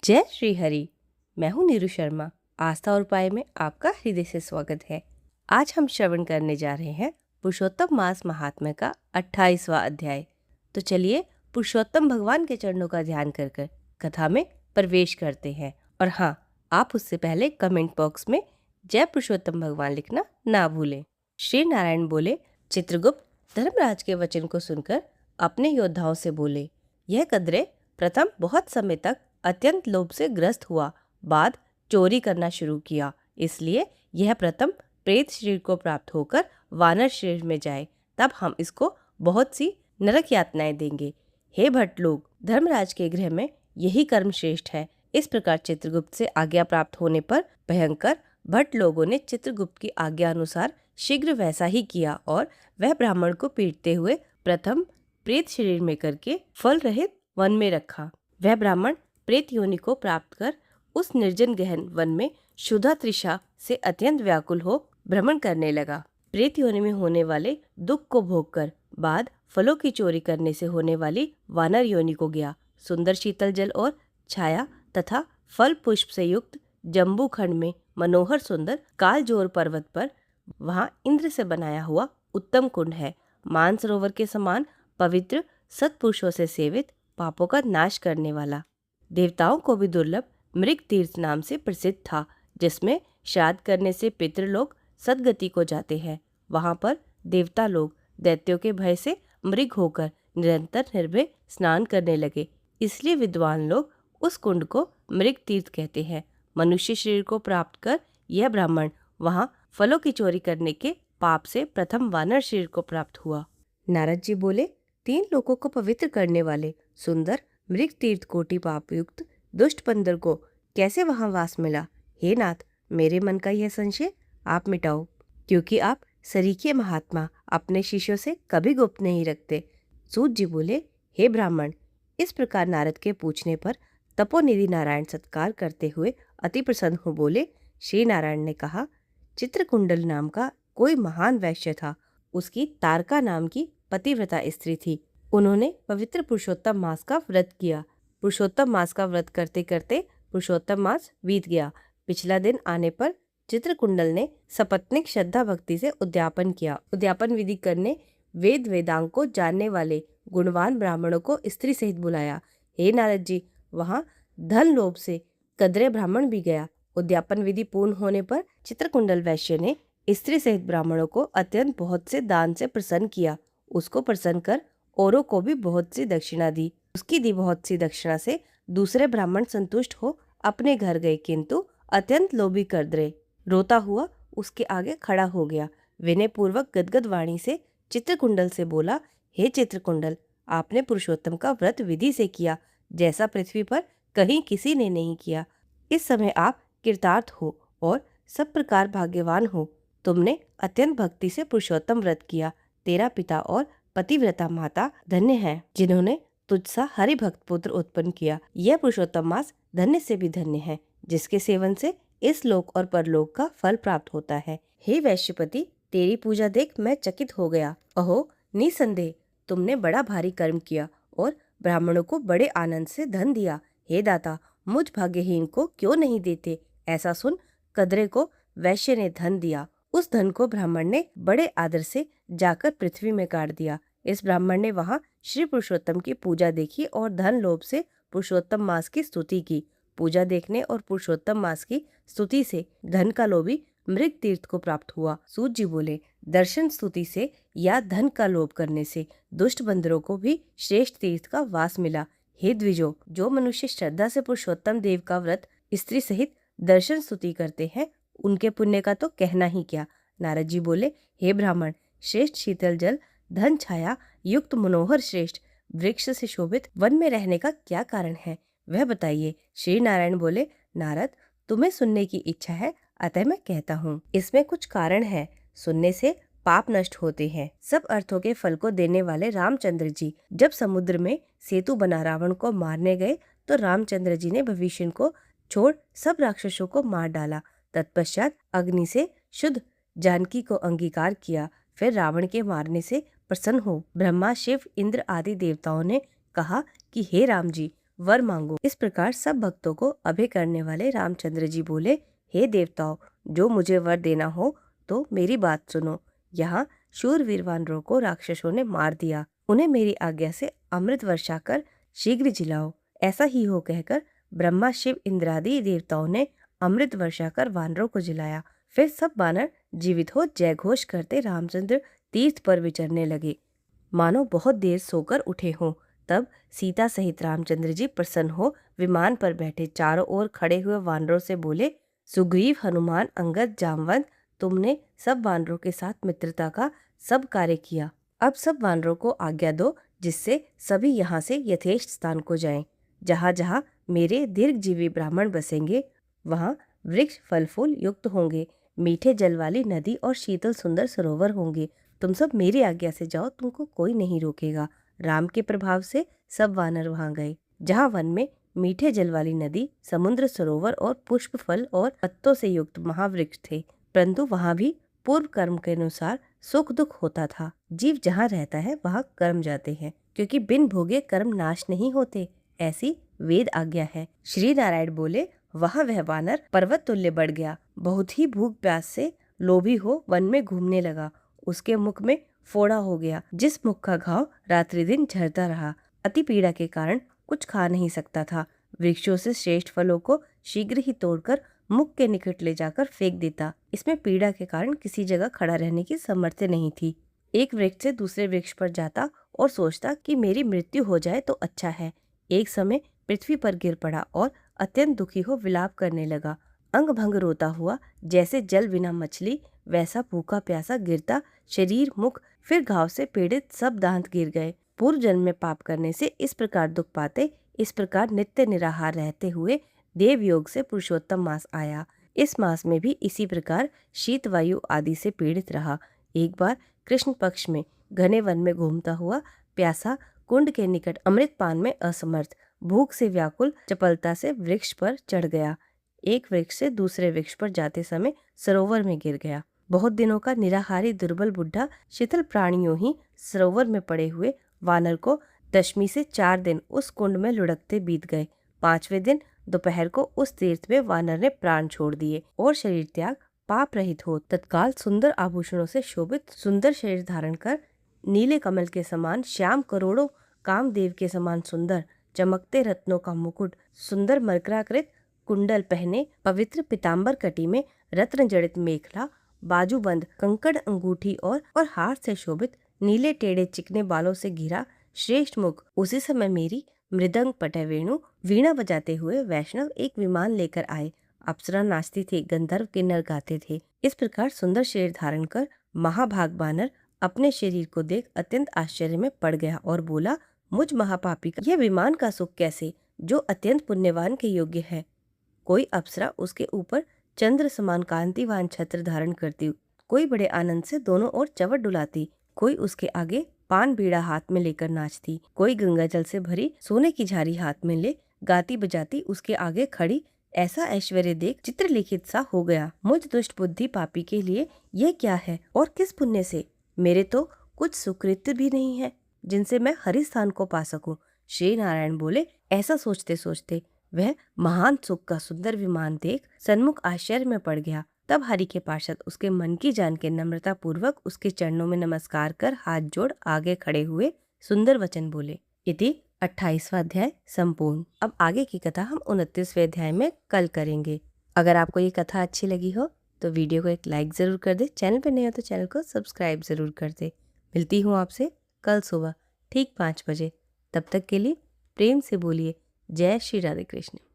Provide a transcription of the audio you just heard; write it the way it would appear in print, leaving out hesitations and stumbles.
जय श्री हरि। मैं हूँ नीरू शर्मा। आस्था और उपाय में आपका हृदय से स्वागत है। आज हम श्रवण करने जा रहे हैं पुरुषोत्तम मास महात्म्य का 28वां अध्याय। तो चलिए पुरुषोत्तम भगवान के चरणों का ध्यान कर कर कथा में प्रवेश करते हैं। और हाँ, आप उससे पहले कमेंट बॉक्स में जय पुरुषोत्तम भगवान लिखना ना भूलें। श्री नारायण बोले, चित्रगुप्त धर्मराज के वचन को सुनकर अपने योद्धाओं से बोले, यह कद्रे प्रथम बहुत समय तक अत्यंत लोभ से ग्रस्त हुआ, बाद चोरी करना शुरू किया, इसलिए यह प्रथम प्रेत शरीर को प्राप्त होकर वानर शरीर में जाए, तब हम इसको बहुत सी नरक यातनाएं देंगे। हे भट्ट लोग, धर्मराज के गृह में यही कर्म श्रेष्ठ है। इस प्रकार चित्रगुप्त से आज्ञा प्राप्त होने पर भयंकर भट्ट लोगों ने चित्रगुप्त की आज्ञा अनुसार शीघ्र वैसा ही किया और वह ब्राह्मण को पीटते हुए प्रथम प्रेत शरीर में करके फल रहित वन में रखा। वह ब्राह्मण प्रेत योनि को प्राप्त कर उस निर्जन गहन वन में क्षुधा तृषा से अत्यंत व्याकुल हो भ्रमण करने लगा। प्रेत योनि में होने वाले दुख को भोग कर बाद फलों की चोरी करने से होने वाली वानर योनि को गया। सुंदर शीतल जल और छाया तथा फल पुष्प से युक्त जम्बू खंड में मनोहर सुंदर कालजोर पर्वत पर वहाँ इंद्र से बनाया हुआ उत्तम कुंड है। मानसरोवर के समान पवित्र सत्पुरुषों से सेवित, पापों का नाश करने वाला, देवताओं को भी दुर्लभ मृग तीर्थ नाम से प्रसिद्ध था, जिसमें श्राद्ध करने से पितृलोक सदगति को जाते हैं। वहां पर देवता लोग दैत्यों के भय से मृग होकर निरंतर निर्भय स्नान करने लगे, इसलिए विद्वान लोग उस कुंड को मृग तीर्थ कहते हैं। मनुष्य शरीर को प्राप्त कर यह ब्राह्मण वहां फलों की चोरी करने के पाप से प्रथम वानर शरीर को प्राप्त हुआ। नारद जी बोले, 3 लोगों को पवित्र करने वाले सुंदर मृग तीर्थ कोटि पाप युक्त दुष्ट बंदर को कैसे वहां वास मिला? हे नाथ, मेरे मन का यह संशय आप मिटाओ, क्योंकि आप सरीखे महात्मा अपने शिष्यों से कभी गुप्त नहीं रखते। सूत जी बोले, हे ब्राह्मण, इस प्रकार नारद के पूछने पर तपोनिधि नारायण सत्कार करते हुए अति प्रसन्न हो बोले, श्री नारायण ने कहा, चित्रकुंडल नाम का कोई महान वैश्य था। उसकी तारका नाम की पतिव्रता स्त्री थी। उन्होंने पवित्र पुरुषोत्तम मास का व्रत किया। पुरुषोत्तम मास का व्रत करते करते पुरुषोत्तम मास बीत गया। पिछला दिन आने पर चित्रकुंडल ने सपत्निक श्रद्धा भक्ति से उद्यापन किया। उद्यापन विधि करने वेद वेदांग को जानने वाले गुणवान ब्राह्मणों को स्त्री सहित बुलाया। हे नारद जी, वहाँ धन लोभ से कद्रे ब्राह्मण भी गया। उद्यापन विधि पूर्ण होने पर चित्रकुंडल वैश्य ने स्त्री सहित ब्राह्मणों को अत्यंत बहुत से दान से प्रसन्न किया। उसको प्रसन्न कर औरों को भी बहुत सी दक्षिणा दी। उसकी दी बहुत सी दक्षिणा से दूसरे ब्राह्मण संतुष्ट हो अपने घर गए, किंतु अत्यंत लोभी कद्रे रोता हुआ उसके आगे खड़ा हो गया। विनय पूर्वक गदगद वाणी से चित्रकुंडल से बोला, हे चित्रकुंडल, आपने पुरुषोत्तम का व्रत विधि से किया, जैसा पृथ्वी पर कहीं किसी ने नहीं किया। इस समय आप कृतार्थ हो और सब प्रकार भाग्यवान हो। तुमने अत्यंत भक्ति से पुरुषोत्तम व्रत किया। तेरा पिता और पतिव्रता माता धन्य है, जिन्होंने तुझसा हरि भक्त पुत्र उत्पन्न किया। यह पुरुषोत्तम मास धन्य से भी धन्य है, जिसके सेवन से इस लोक और परलोक का फल प्राप्त होता है। हे वैश्यपति, तेरी पूजा देख मैं चकित हो गया। अहो, निसंदेह तुमने बड़ा भारी कर्म किया और ब्राह्मणों को बड़े आनंद से धन दिया। हे दाता, मुझ भाग्यहीन को क्यों नहीं देते? ऐसा सुन कद्रे को वैश्य ने धन दिया। उस धन को ब्राह्मण ने बड़े आदर से जाकर पृथ्वी में गाड़ दिया। इस ब्राह्मण ने वहां श्री पुरुषोत्तम की पूजा देखी और धन लोभ से पुरुषोत्तम मास की स्तुति की। पूजा देखने और पुरुषोत्तम मास की स्तुति से धन का लोभी मृग तीर्थ को प्राप्त हुआ। सूत जी बोले, दर्शन स्तुति से या धन का लोभ करने से दुष्ट बंदरों को भी श्रेष्ठ तीर्थ का वास मिला। हे द्विजो, जो मनुष्य श्रद्धा से पुरुषोत्तम देव का व्रत स्त्री सहित दर्शन स्तुति करते हैं, उनके पुण्य का तो कहना ही क्या। नारद जी बोले, हे ब्राह्मण, श्रेष्ठ शीतल जल धन छाया युक्त मनोहर श्रेष्ठ वृक्ष से शोभित वन में रहने का क्या कारण है, वह बताइए। श्री नारायण बोले, नारद, तुम्हें सुनने की इच्छा है, अतः मैं कहता हूँ। इसमें कुछ कारण है। सुनने से पाप नष्ट होते हैं। सब अर्थों के फल को देने वाले रामचंद्र जी जब समुद्र में सेतु बना रावण को मारने गए, तो रामचंद्र जी ने भविष्य को छोड़ सब राक्षसों को मार डाला। तत्पश्चात अग्नि से शुद्ध जानकी को अंगीकार किया। फिर रावण के मारने से प्रसन्न हो ब्रह्मा, शिव, इंद्र आदि देवताओं ने कहा कि हे राम जी, वर मांगो। इस प्रकार सब भक्तों को अभय करने वाले रामचंद्र जी बोले, हे देवताओं, जो मुझे वर देना हो तो मेरी बात सुनो। यहाँ शूरवीर वानरों को राक्षसों ने मार दिया, उन्हें मेरी आज्ञा से अमृत वर्षा कर शीघ्र जिलाओ। ऐसा ही हो कहकर ब्रह्मा शिव इंद्रादि देवताओं ने अमृत वर्षा कर वानरों को जिलाया। फिर सब वानर जीवित हो जय घोष करते रामचंद्र तीर्थ पर विचरने लगे, मानो बहुत देर सोकर उठे हों। तब सीता सहित रामचंद्र जी प्रसन्न हो विमान पर बैठे चारों ओर खड़े हुए वानरों से बोले, सुग्रीव, हनुमान, अंगद, जामवंत, तुमने सब वानरों के साथ मित्रता का सब कार्य किया। अब सब वानरों को आज्ञा दो, जिससे सभी यहाँ से यथेष्ट स्थान को जाएं। जहाँ जहाँ मेरे दीर्घजीवी ब्राह्मण बसेंगे वहाँ वृक्ष फल फूल युक्त होंगे, मीठे जल वाली नदी और शीतल सुंदर सरोवर होंगे। तुम सब मेरी आज्ञा से जाओ, तुमको कोई नहीं रोकेगा। राम के प्रभाव से सब वानर वहां गए। जहाँ वन में मीठे जल वाली नदी, समुद्र, सरोवर और पुष्प फल और पत्तों से युक्त महावृक्ष थे, परंतु वहां भी पूर्व कर्म के अनुसार सुख दुख होता था। जीव जहाँ रहता है वहाँ कर्म जाते हैं, क्योंकि बिन भोगे कर्म नाश नहीं होते, ऐसी वेद आज्ञा है। श्री नारायण बोले, वहाँ वह वानर पर्वत तुल्य बढ़ गया, बहुत ही भूख प्यास से लोभी हो वन में घूमने लगा। उसके मुख में फोड़ा हो गया, जिस मुख का घाव रात्रि दिन झरता रहा। अति पीड़ा के कारण कुछ खा नहीं सकता था। वृक्षों से श्रेष्ठ फलों को शीघ्र ही तोड़कर मुख के निकट ले जाकर फेंक देता। इसमें पीड़ा के कारण किसी जगह खड़ा रहने की सामर्थ्य नहीं थी। एक वृक्ष से दूसरे वृक्ष पर जाता और सोचता कि मेरी मृत्यु हो जाए तो अच्छा है। एक समय पृथ्वी पर गिर पड़ा और अत्यंत दुखी हो विलाप करने लगा। अंग भंग रोता हुआ, जैसे जल बिना मछली, वैसा भूखा प्यासा गिरता, शरीर, मुख, फिर घाव से पीड़ित सब दांत गिर गए। पूर्व जन्म में पाप करने से इस प्रकार दुख पाते, इस प्रकार नित्य निराहार रहते हुए देव योग से पुरुषोत्तम मास आया। इस मास में भी इसी प्रकार शीत वायु आदि से पीड़ित रहा। एक बार कृष्ण पक्ष में घने वन में घूमता हुआ प्यासा, कुंड के निकट अमृत पान में असमर्थ, भूख से व्याकुल, चपलता से वृक्ष पर चढ़ गया। एक वृक्ष से दूसरे वृक्ष पर जाते समय सरोवर में गिर गया। बहुत दिनों का निराहारी दुर्बल बुढ़ा शिथिल प्राणियों ही सरोवर में पड़े हुए वानर को दशमी से 4 दिन उस कुंड में लुढ़कते बीत गए। 5वें दिन दोपहर को उस तीर्थ में वानर ने प्राण छोड़ दिए और शरीर त्याग पाप रहित हो तत्काल सुंदर आभूषणों से शोभित सुंदर शरीर धारण कर नीले कमल के समान श्याम, करोड़ों कामदेव के समान सुंदर, चमकते रत्नों का मुकुट, सुंदर मरकराकृत कुंडल पहने, पवित्र पीताम्बर कटी में रत्न जड़ित मेखला, बाजूबंद कंकड़ अंगूठी और हार से शोभित नीले टेढ़े चिकने बालों से घिरा श्रेष्ठ मुख। उसी समय मेरी मृदंग, पटय, वेणु, वीणा बजाते हुए वैष्णव एक विमान लेकर आए। अप्सरा नाचती थी, गंधर्व किन्नर गाते थे। इस प्रकार सुंदर शरीर धारण कर महाभाग बानर अपने शरीर को देख अत्यंत आश्चर्य में पड़ गया और बोला, मुझ महापापी का यह विमान का सुख कैसे, जो अत्यंत पुण्यवान के योग्य है। कोई अप्सरा उसके ऊपर चंद्र समान कांतिवान छत्र धारण करती, कोई बड़े आनंद से दोनों ओर चवट डुलाती, कोई उसके आगे पान बीड़ा हाथ में लेकर नाचती, कोई गंगा जल से भरी सोने की झारी हाथ में ले गाती बजाती उसके आगे खड़ी। ऐसा ऐश्वर्य देख चित्रलिखित सा हो गया। मुझ दुष्ट बुद्धि पापी के लिए यह क्या है और किस पुण्य से? मेरे तो कुछ सुकृत्य भी नहीं है जिनसे मैं हरि स्थान को पा सकूं। श्री नारायण बोले, ऐसा सोचते सोचते वह महान सुख का सुंदर विमान देख सन्मुख आश्चर्य में पड़ गया। तब हरि के पार्षद उसके मन की जान के नम्रता पूर्वक उसके चरणों में नमस्कार कर हाथ जोड़ आगे खड़े हुए सुंदर वचन बोले। इति 28वां अध्याय संपूर्ण। अब आगे की कथा हम 29वें अध्याय में कल करेंगे। अगर आपको ये कथा अच्छी लगी हो तो वीडियो को एक लाइक जरूर कर दे, चैनल पर नए हो तो चैनल को सब्सक्राइब जरूर कर दे। मिलती हूँ आपसे कल सुबह ठीक 5 बजे। तब तक के लिए प्रेम से बोलिए जय श्री राधे कृष्ण।